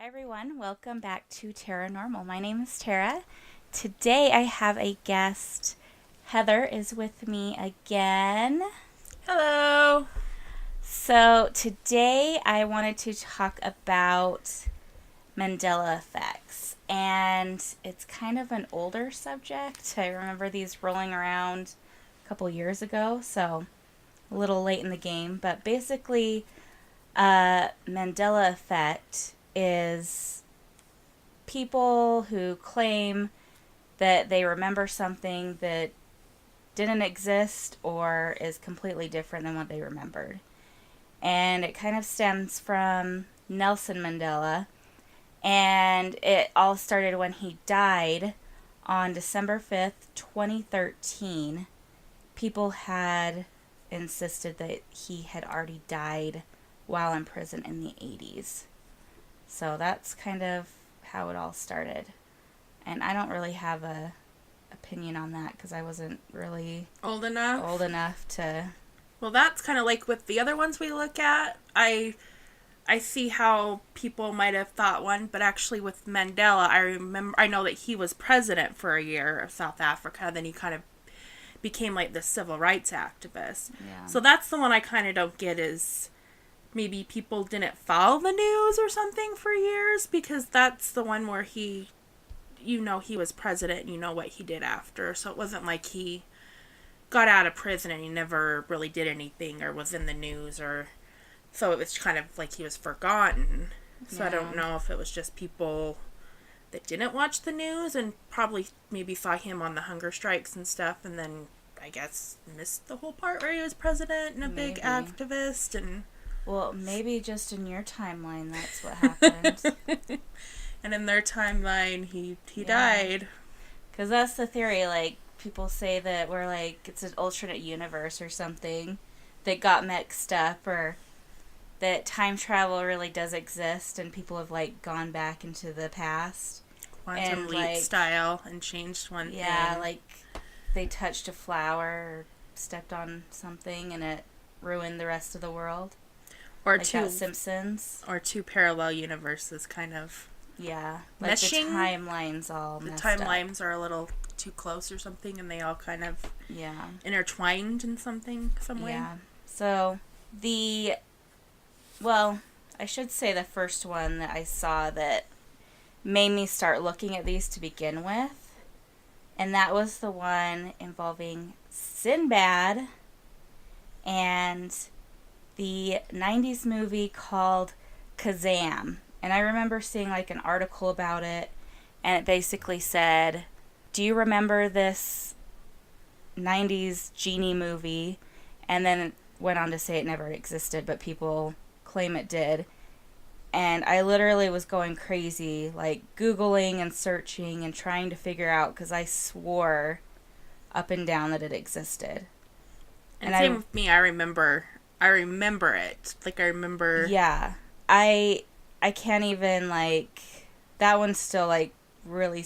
Hi everyone, welcome back to Taranormal. My name is Tara. Today I have a guest. Heather is with me again. Hello. So today I wanted to talk about Mandela effects. And it's kind of an older subject. I remember these rolling around a couple years ago, so a little late in the game. But basically, Mandela Effect is people who claim that they remember something that didn't exist or is completely different than what they remembered. And it kind of stems from Nelson Mandela. And it all started when he died on December 5th, 2013. People had insisted that he had already died while in prison in the 80s. So that's kind of how it all started. And I don't really have a opinion on that because I wasn't really Old enough to... Well, that's kind of like with the other ones we look at. I see how people might have thought one, but actually with Mandela, I know that he was president for a year of South Africa, then he kind of became like the civil rights activist. Yeah. So that's the one I kind of don't get is maybe people didn't follow the news or something for years, because that's the one where he was president and you know what he did after. So it wasn't like he got out of prison and he never really did anything or was in the news, or so it was kind of like he was forgotten. So Yeah. I don't know if it was just people that didn't watch the news and probably maybe saw him on the hunger strikes and stuff, and then I guess missed the whole part where he was president and a big activist. And Well, maybe just in your timeline that's what happened. and in their timeline, he died. Because that's the theory, like, people say that we're, like, it's an alternate universe or something that got mixed up, or that time travel really does exist and people have, like, gone back into the past. Quantum leap like, style and changed one thing. Yeah, like, they touched a flower or stepped on something and it ruined the rest of the world. Or like that Simpsons. Or two parallel universes kind of. Yeah. Like meshing. The timelines all The messed timelines up. Are a little too close or something, and they all kind of Yeah. intertwined in some way. Yeah. So, I should say the first one that I saw that made me start looking at these to begin with, and that was the one involving Sinbad and the 90s movie called Kazam. And I remember seeing like an article about it, and it basically said, do you remember this 90s genie movie? And then it went on to say it never existed, but people claim it did. And I literally was going crazy, like Googling and searching and trying to figure out, because I swore up and down that it existed. And same with me. I remember it. Like, I remember... Yeah. I can't even, like... That one still, like, really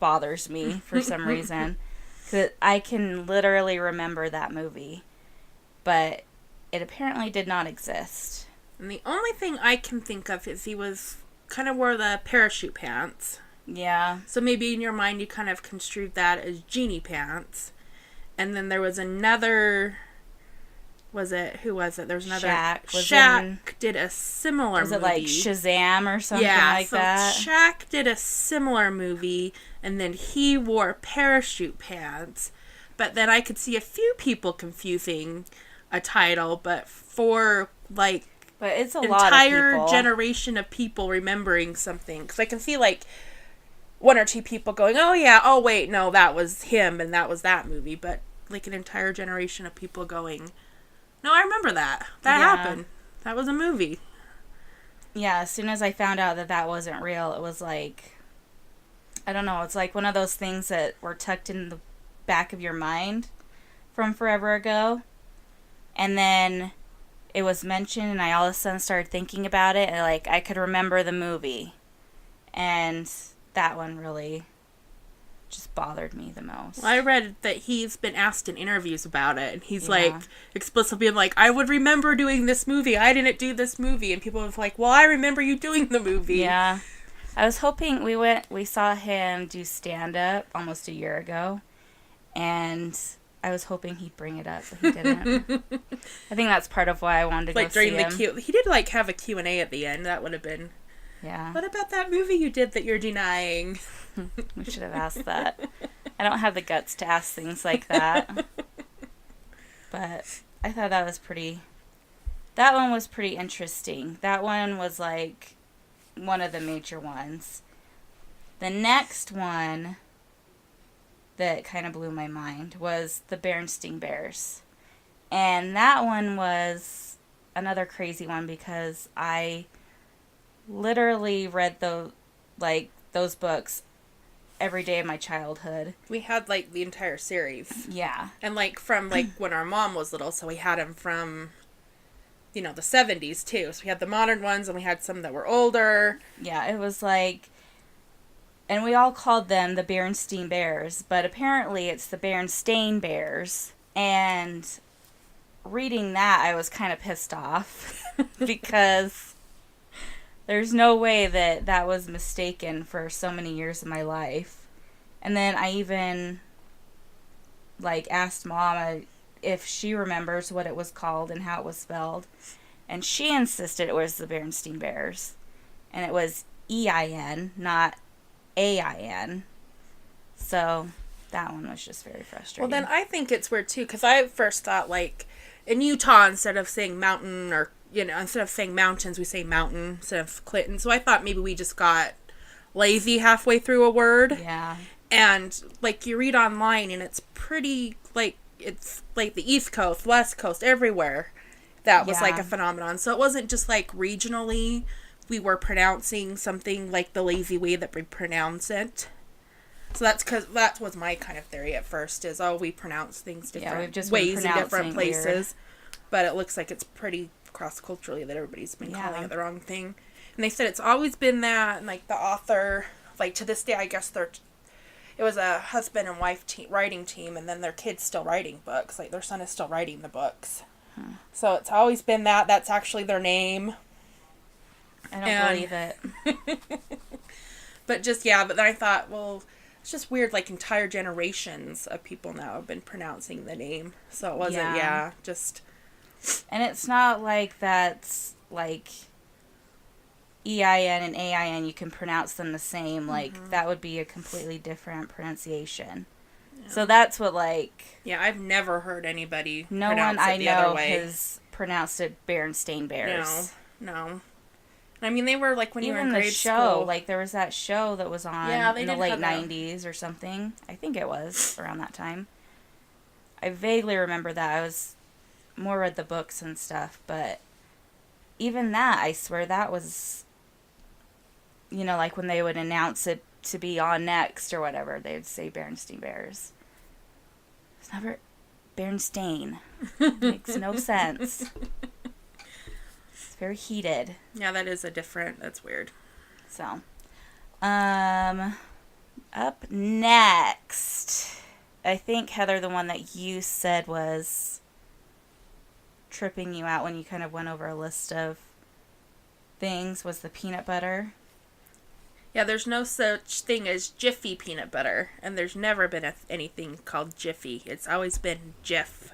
bothers me for some reason. Because I can literally remember that movie. But it apparently did not exist. And the only thing I can think of is he was... kind of wore the parachute pants. Yeah. So maybe in your mind you kind of construed that as genie pants. And then there was another... Who was it? There was another... Shaq did a similar movie. Was it like Shazam or something like that? Shaq did a similar movie, and then he wore parachute pants. But then I could see a few people confusing a title, but for, like... But it's a lot of entire generation of people remembering something. Because I can see, like, one or two people going, oh, yeah, oh, wait, no, that was him, and that was that movie. But, like, an entire generation of people going... No, I remember that. That happened. That was a movie. Yeah, as soon as I found out that that wasn't real, it was like... I don't know, it's like one of those things that were tucked in the back of your mind from forever ago. And then it was mentioned, and I all of a sudden started thinking about it, and like I could remember the movie. And that one really... just bothered me the most. Well, I read that he's been asked in interviews about it, and he's like explicitly being like, I would remember doing this movie. I didn't do this movie. And people are like, well, I remember you doing the movie. Yeah. I was hoping we saw him do stand-up almost a year ago, and I was hoping he'd bring it up, but he didn't. I think that's part of why I wanted to go see him. He did, like, have a Q&A at the end. That would have been... Yeah. What about that movie you did that you're denying? We should have asked that. I don't have the guts to ask things like that. But I thought that was pretty... That one was pretty interesting. That one was, like, one of the major ones. The next one that kind of blew my mind was the Berenstain Bears. And that one was another crazy one because I literally read those books every day of my childhood. We had, like, the entire series. Yeah. And, like, from, like, when our mom was little, so we had them from, you know, the 70s, too. So we had the modern ones, and we had some that were older. Yeah, it was like... And we all called them the Berenstain Bears, but apparently it's the Berenstain Bears. And reading that, I was kind of pissed off because there's no way that was mistaken for so many years of my life. And then I even, like, asked Mom if she remembers what it was called and how it was spelled. And she insisted it was the Berenstain Bears. And it was E-I-N, not A-I-N. So that one was just very frustrating. Well, then I think it's weird, too, because I first thought, like, in Utah, instead of saying mountain or, you know, instead of saying mountains, we say mountain instead of Clinton. So I thought maybe we just got lazy halfway through a word. Yeah. And, like, you read online, and it's pretty, like, it's, like, the East Coast, West Coast, everywhere. That was, like, a phenomenon. So it wasn't just, like, regionally we were pronouncing something like the lazy way that we pronounce it. So that's because that was my kind of theory at first is, we pronounce things different ways in different places. Weird. But it looks like it's pretty cross-culturally that everybody's been calling it the wrong thing. And they said it's always been that, and, like, the author, like, to this day, I guess it was a husband and wife writing team, and then their kid's still writing books. Like, their son is still writing the books. So it's always been that. That's actually their name. I don't believe it. But just, but then I thought, well, it's just weird, like, entire generations of people now have been pronouncing the name. So it wasn't, just... And it's not like that's, like, E-I-N and A-I-N, you can pronounce them the same. Like, that would be a completely different pronunciation. Yeah. So that's what, like... Yeah, I've never heard anybody no pronounce one it the other way. Has pronounced it Berenstain Bears. No. I mean, they were, like, when even you were in grade school. Like, there was that show that was on in the late 90s or something. I think it was around that time. I vaguely remember that. I was more read the books and stuff, but even that, I swear that was, you know, like when they would announce it to be on next or whatever, they would say Berenstain Bears. It's never Berenstain. Makes no sense. It's very heated. Yeah, that's weird. So, up next, I think, Heather, the one that you said was tripping you out when you kind of went over a list of things was the peanut butter. Yeah, there's no such thing as Jiffy peanut butter, and there's never been anything called Jiffy. It's always been Jif.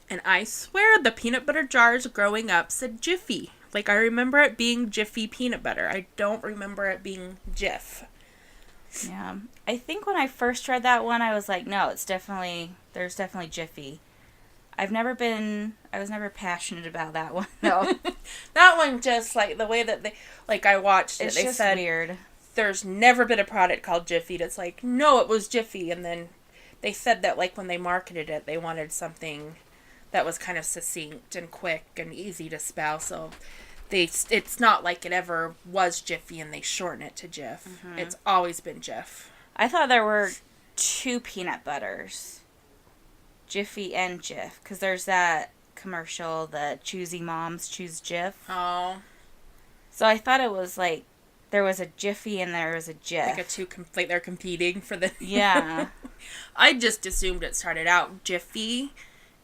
And I swear the peanut butter jars growing up said Jiffy. Like, I remember it being Jiffy peanut butter. I don't remember it being Jif. Yeah. I think when I first read that one, I was like, no, there's definitely Jiffy. I was never passionate about that one, though. That one just, like, the way that they, like, I watched it, it's they just said, weird. There's never been a product called Jiffy. It's like, no, it was Jiffy. And then they said that, like, when they marketed it, they wanted something that was kind of succinct and quick and easy to spell, so it's not like it ever was Jiffy and they shorten it to Jif. Mm-hmm. It's always been Jif. I thought there were two peanut butters. Jiffy and Jif. Because there's that commercial, the Choosy Moms Choose Jif. Oh. So I thought it was like, there was a Jiffy and there was a Jif. Like they're competing for the... Yeah. I just assumed it started out Jiffy,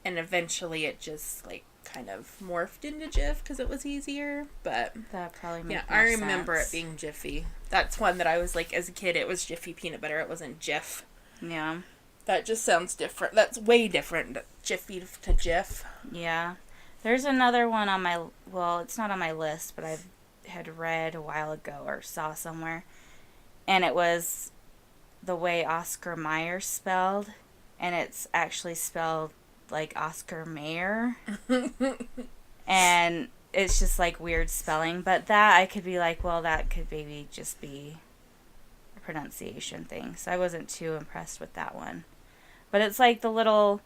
and eventually it just, like, kind of morphed into Jif because it was easier. But That probably makes yeah, more I remember sense. it being Jiffy. That's one that I was like, as a kid, it was Jiffy peanut butter. It wasn't Jif. Yeah. That just sounds different. That's way different. Jiffy to Jif. Yeah. There's another one on my, well, it's not on my list, but I had read a while ago or saw somewhere. And it was the way Oscar Mayer spelled. And it's actually spelled like Oscar Mayer. And it's just like weird spelling. But that I could be like, well, that could maybe just be a pronunciation thing. So I wasn't too impressed with that one. But it's like the little,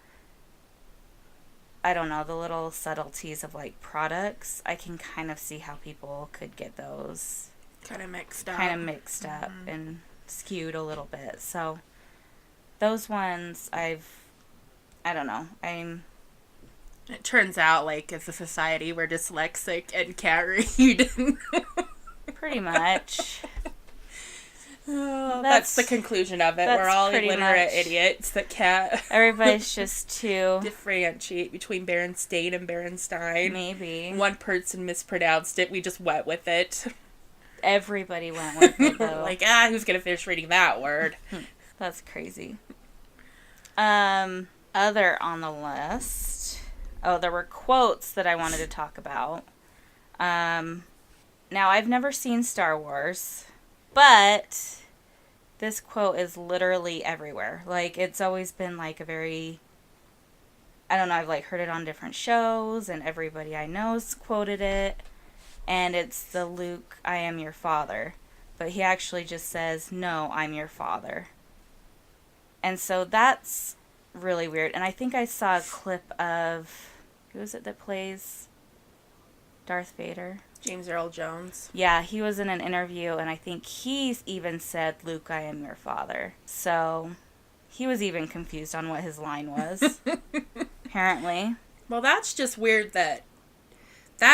I don't know, the little subtleties of like products. I can kind of see how people could get those Kind of mixed up. And skewed a little bit. So those ones I don't know. It turns out, like, as a society, we're dyslexic and can't read. Pretty much. Oh, that's the conclusion of it. We're all illiterate idiots that can't. Everybody's just too differentiate between Berenstain and Berenstein. Maybe. One person mispronounced it. We just went with it. Everybody went with it, though. Like, who's going to finish reading that word? That's crazy. Other on the list. Oh, there were quotes that I wanted to talk about. Now, I've never seen Star Wars, but this quote is literally everywhere. Like, it's always been, like, a very, I don't know, I've, like, heard it on different shows, and everybody I know's quoted it. And it's the Luke, I am your father. But he actually just says, no, I'm your father. And so that's really weird. And I think I saw a clip of, who is it that plays Darth Vader? James Earl Jones. Yeah, he was in an interview, and I think he's even said, Luke, I am your father. So he was even confused on what his line was, apparently. Well, that's just weird that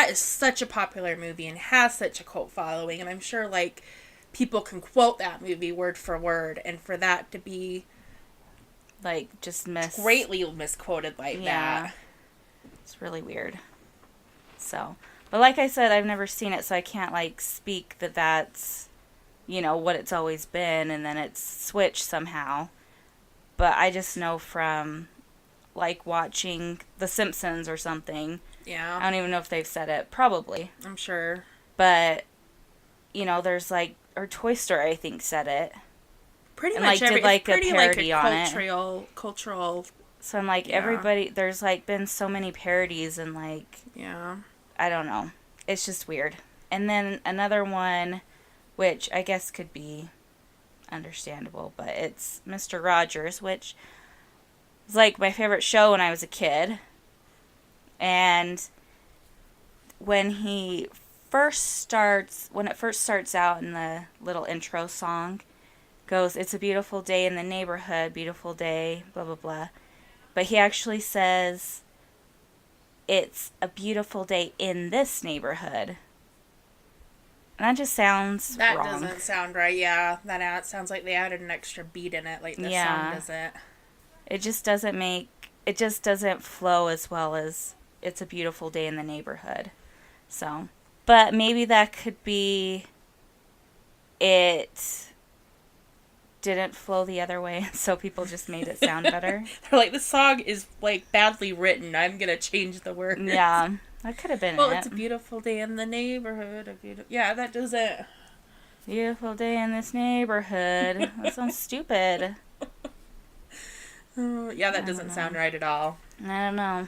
is such a popular movie and has such a cult following, and I'm sure, like, people can quote that movie word for word, and for that to be, like, just greatly misquoted like that. It's really weird. So, but like I said, I've never seen it, so I can't, like, speak that that's, you know, what it's always been, and then it's switched somehow. But I just know from, like, watching The Simpsons or something. Yeah. I don't even know if they've said it. Probably. I'm sure. But, you know, there's, like, or Toy Story, I think, said it. Pretty and, much like, did, like, a parody like on it. Cultural. So I'm like, everybody, there's, like, been so many parodies and, like... Yeah. I don't know. It's just weird. And then another one, which I guess could be understandable, but it's Mr. Rogers, which was, like, my favorite show when I was a kid. And when it first starts out in the little intro song, goes, it's a beautiful day in the neighborhood, beautiful day, blah, blah, blah. But he actually says, it's a beautiful day in this neighborhood. And that just sounds wrong. That doesn't sound right, yeah. That sounds like they added an extra beat in it, like this song doesn't. It just doesn't flow as well as it's a beautiful day in the neighborhood. So, but maybe that could be it didn't flow the other way, so people just made it sound better. They're like, this song is, like, badly written. I'm gonna change the words. Yeah, that could have been Well, it's a beautiful day in the neighborhood. Yeah, that doesn't... Beautiful day in this neighborhood. That sounds stupid. Yeah, that doesn't sound right at all. I don't know.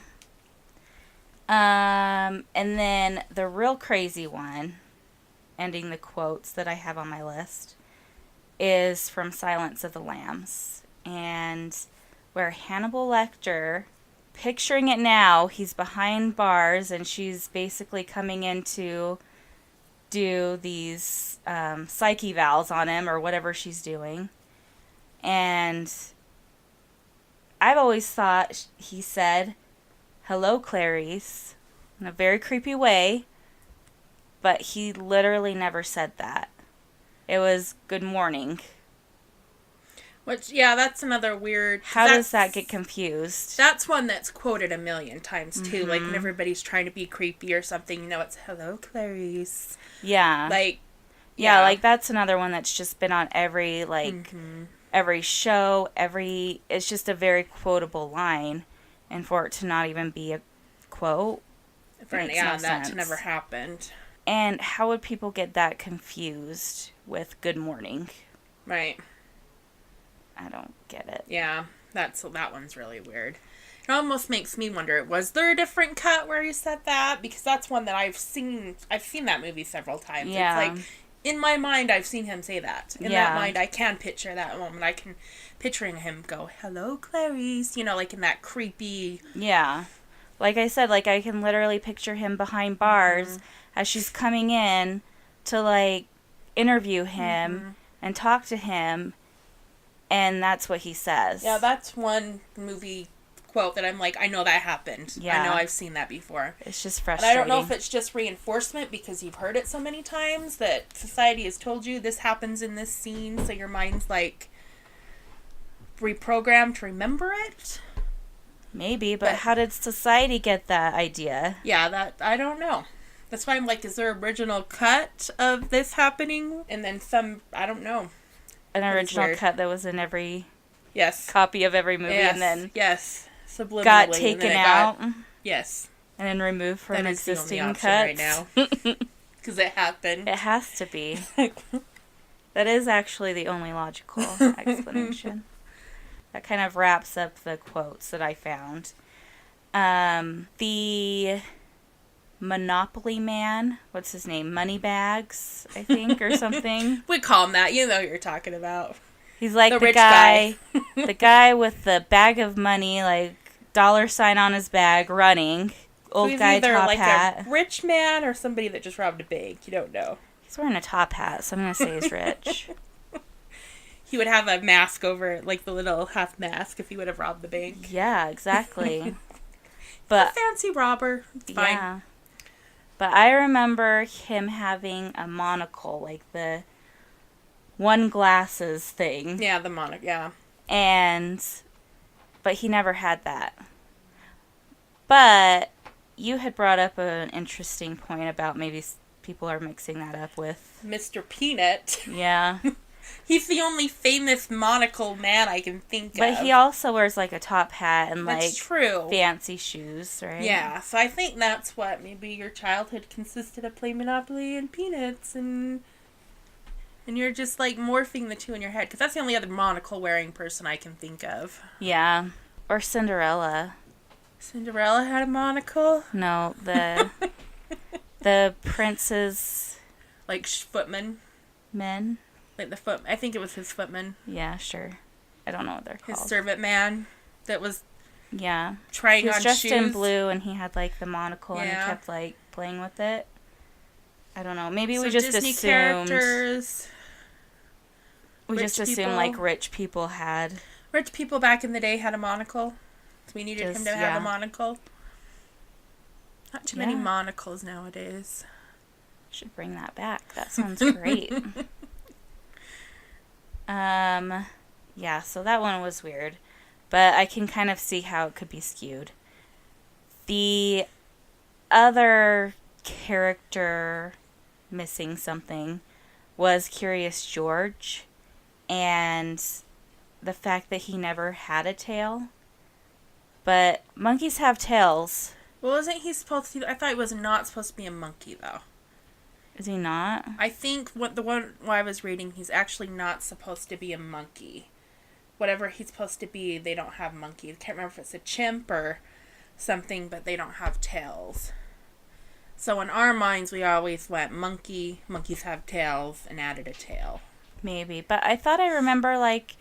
And then the real crazy one, ending the quotes that I have on my list, is from Silence of the Lambs. And where Hannibal Lecter, picturing it now, he's behind bars and she's basically coming in to do these psyche evals on him or whatever she's doing. And I've always thought he said, hello, Clarice, in a very creepy way, but he literally never said that. It was good morning. Which, yeah, that's another weird... How does that get confused? That's one that's quoted a million times, too. Like, when everybody's trying to be creepy or something, it's, hello, Clarice. Yeah. Like, yeah, like, that's another one that's just been on every, like, every show, it's just a very quotable line. And for it to not even be a quote, that never happened. And how would people get that confused with good morning? Right. I don't get it. Yeah, that one's really weird. It almost makes me wonder, was there a different cut where he said that? Because that's one that I've seen that movie several times. Yeah. It's like, in my mind, I've seen him say that. In that mind, I can picture that moment. I can picturing him go, hello, Clarice. Like in that creepy... Yeah. Like I said, like I can literally picture him behind bars as she's coming in to, like, interview him and talk to him. And that's what he says. Yeah, that's one movie quote that I'm like, I know that happened. Yeah. I know I've seen that before. It's just frustrating. And I don't know if it's just reinforcement because you've heard it so many times that society has told you this happens in this scene, so your mind's like reprogrammed to remember it. Maybe, but how did society get that idea? Yeah, that I don't know. That's why I'm like, is there an original cut of this happening? And then some, I don't know. An original cut that was in every yes copy of every movie, yes. and then subliminally got taken out. Yes, and then removed from that existing is the only cuts right now because it happened. It has to be. That is actually the only logical explanation. That kind of wraps up the quotes that I found. The Monopoly Man, what's his name? Moneybags, I think, or something. We call him that. You know who you're talking about. He's like the rich guy the guy with the bag of money, like $sign on his bag, running. Old so guy, top like hat. A rich man or somebody that just robbed a bank. You don't know. He's wearing a top hat, so I'm going to say he's rich. He would have a mask over it, like the little half mask if he would have robbed the bank. Yeah, exactly. But a fancy robber. It's fine. Yeah. But I remember him having a monocle, like the one glasses thing. Yeah, the monocle, yeah. But he never had that. But you had brought up an interesting point about maybe people are mixing that up with Mr. Peanut. Yeah. He's the only famous monocle man I can think of. But he also wears, like, a top hat and, that's like, true. Fancy shoes, right? Yeah, so I think that's what maybe your childhood consisted of playing Monopoly and Peanuts, and you're just, like, morphing the two in your head, because that's the only other monocle-wearing person I can think of. Yeah. Or Cinderella. Cinderella had a monocle? No, the prince's... Like, footman? Men? Like I think it was his footman. Yeah, sure. I don't know what they're called. His servant man that was trying on shoes. He was dressed in blue and he had like the monocle and he kept like playing with it. I don't know. Maybe we just Disney assumed characters. We just assumed like rich people had. Rich people back in the day had a monocle. So we needed him to have a monocle. Not too many monocles nowadays. Should bring that back. That sounds great. Yeah, so that one was weird. But I can kind of see how it could be skewed. The other character missing something was Curious George. And the fact that he never had a tail. But monkeys have tails. Well, isn't he supposed to... I thought he was not supposed to be a monkey, though. Is he not? I think the one I was reading, he's actually not supposed to be a monkey. Whatever he's supposed to be, they don't have monkeys. I can't remember if it's a chimp or something, but they don't have tails. So in our minds, we always went monkey, monkeys have tails, and added a tail. Maybe. But I thought I remember, like,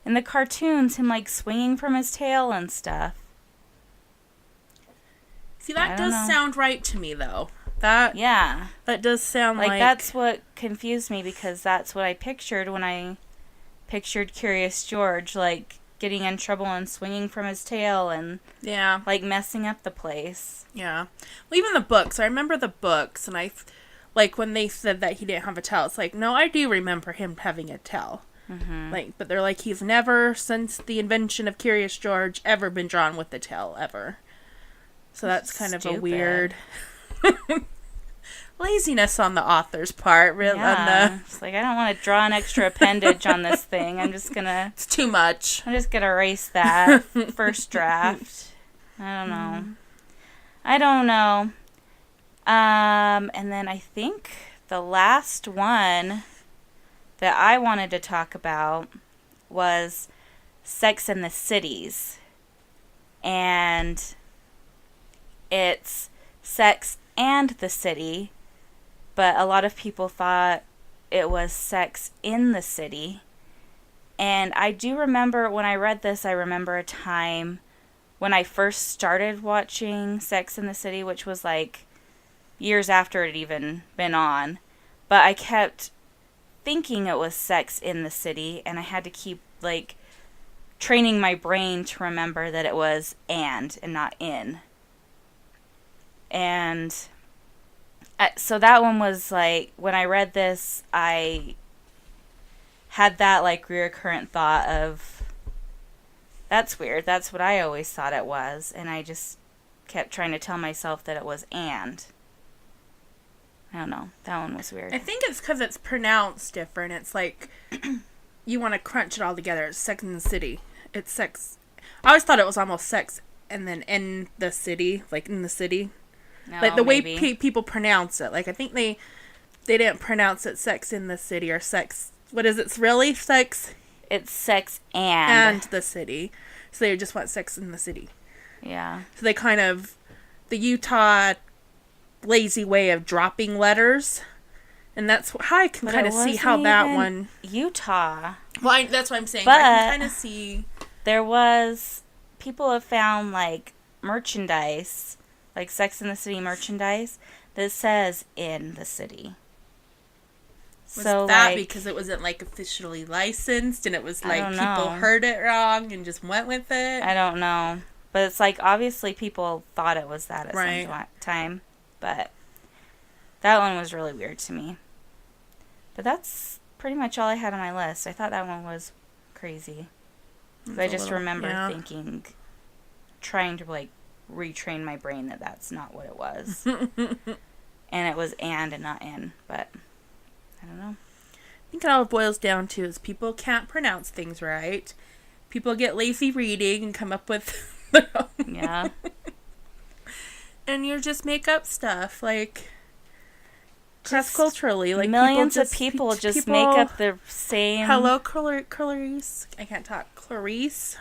in the cartoons, him, like, swinging from his tail and stuff. See, that does sound right to me, though. That does sound like... that's what confused me, because that's what I pictured when I pictured Curious George, like, getting in trouble and swinging from his tail and, like, messing up the place. Yeah. Well, even the books. I remember the books, and like, when they said that he didn't have a tail, it's like, no, I do remember him having a tail. Like, but they're like, he's never, since the invention of Curious George, ever been drawn with the tail, ever. So that's kind of a weird laziness on the author's part. It's like, I don't want to draw an extra appendage on this thing. It's too much. I'm just gonna erase that first draft. I don't know. And then I think the last one that I wanted to talk about was Sex and the Cities. And it's Sex and the City, but a lot of people thought it was Sex in the City. And I do remember when I read this, I remember a time when I first started watching Sex in the City, which was like years after it had even been on. But I kept thinking it was Sex in the City, and I had to keep like training my brain to remember that it was and not in. And so that one was like, when I read this, I had that like recurrent thought of, that's weird, that's what I always thought it was, and I just kept trying to tell myself that it was and. I don't know, that one was weird. I think it's because it's pronounced different. It's like, you want to crunch it all together. It's Sex in the City. It's sex. I always thought it was almost sex and then in the city, like in the city. No, like the maybe. way people pronounce it. Like I think they didn't pronounce it Sex in the City or sex. What is it? It's really sex? It's Sex and the City. So they just want Sex in the City. Yeah. So they kind of, the Utah lazy way of dropping letters. And that's how I can kind of see how that one... Utah. Well, that's what I'm saying. But I can kind of see... There was... People have found, like, merchandise, like Sex in the City merchandise, that says in the city. Was so, that like, because it wasn't, like, officially licensed, and it was, like, people people heard it wrong and just went with it? I don't know. But it's, like, obviously people thought it was that at some time. But that one was really weird to me. But that's pretty much all I had on my list. I thought that one was crazy. I just remember thinking, trying to, like, retrain my brain that that's not what it was. And it was and not in. But, I don't know. I think it all boils down to is people can't pronounce things right. People get lazy reading and come up with... Yeah. And you just make up stuff, like... Cross culturally, like millions of people just make up the same. Hello, Clarice. I can't talk. Clarice.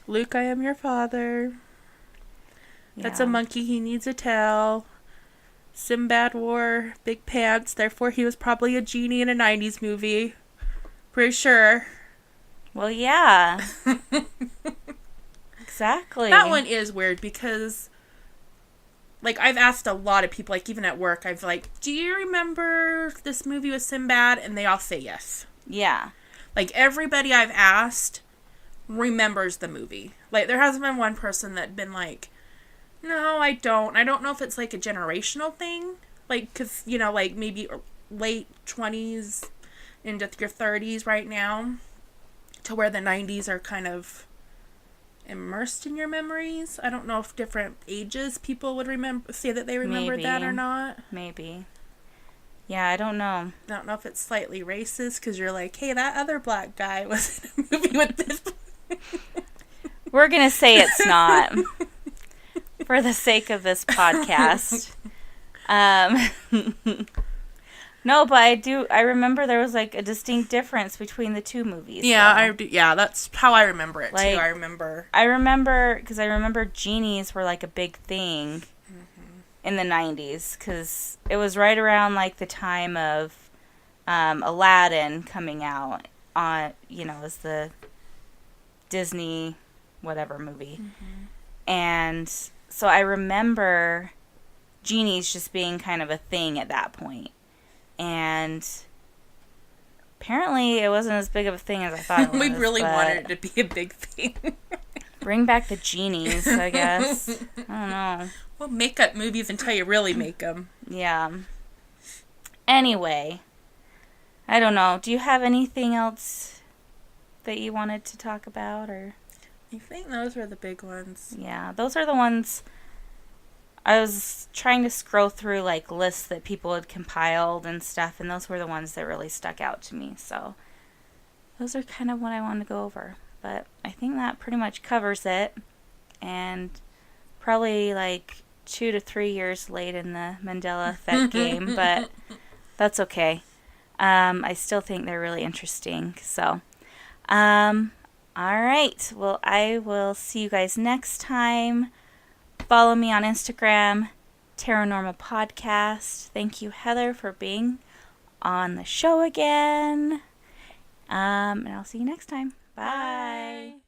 Luke, I am your father. Yeah. That's a monkey. He needs a tail. Sinbad wore big pants. Therefore, he was probably a genie in a 90s movie. Pretty sure. Well, yeah. Exactly. That one is weird because... Like, I've asked a lot of people, like, even at work, I've like, do you remember this movie with Sinbad? And they all say yes. Yeah. Like, everybody I've asked remembers the movie. Like, there hasn't been one person that been like, no, I don't. I don't know if it's, like, a generational thing. Like, because, you know, like, maybe late 20s into your 30s right now. To where the 90s are kind of... immersed in your memories. I don't know if different ages people would say that they remembered that or not. Maybe. Yeah, I don't know. I don't know if it's slightly racist because you're like, hey, that other black guy was in a movie with this. We're going to say it's not. For the sake of this podcast. No, but I remember there was, like, a distinct difference between the two movies. Yeah, that's how I remember it, like, too. I remember genies were, like, a big thing in the 90s, because it was right around, like, the time of Aladdin coming out on, you know, as the Disney whatever movie. And so I remember genies just being kind of a thing at that point. And apparently it wasn't as big of a thing as I thought it was. We really wanted it to be a big thing. Bring back the genies, I guess. I don't know. We'll make up movies until you really make them. Yeah. Anyway, I don't know. Do you have anything else that you wanted to talk about, or? I think those were the big ones. Yeah, those are the ones. I was trying to scroll through like lists that people had compiled and stuff, and those were the ones that really stuck out to me. So those are kind of what I want to go over. But I think that pretty much covers it. And probably like 2 to 3 years late in the Mandela Effect game, but that's okay. I still think they're really interesting. So, all right. Well, I will see you guys next time. Follow me on Instagram, Taranormal Podcast. Thank you, Heather, for being on the show again. And I'll see you next time. Bye.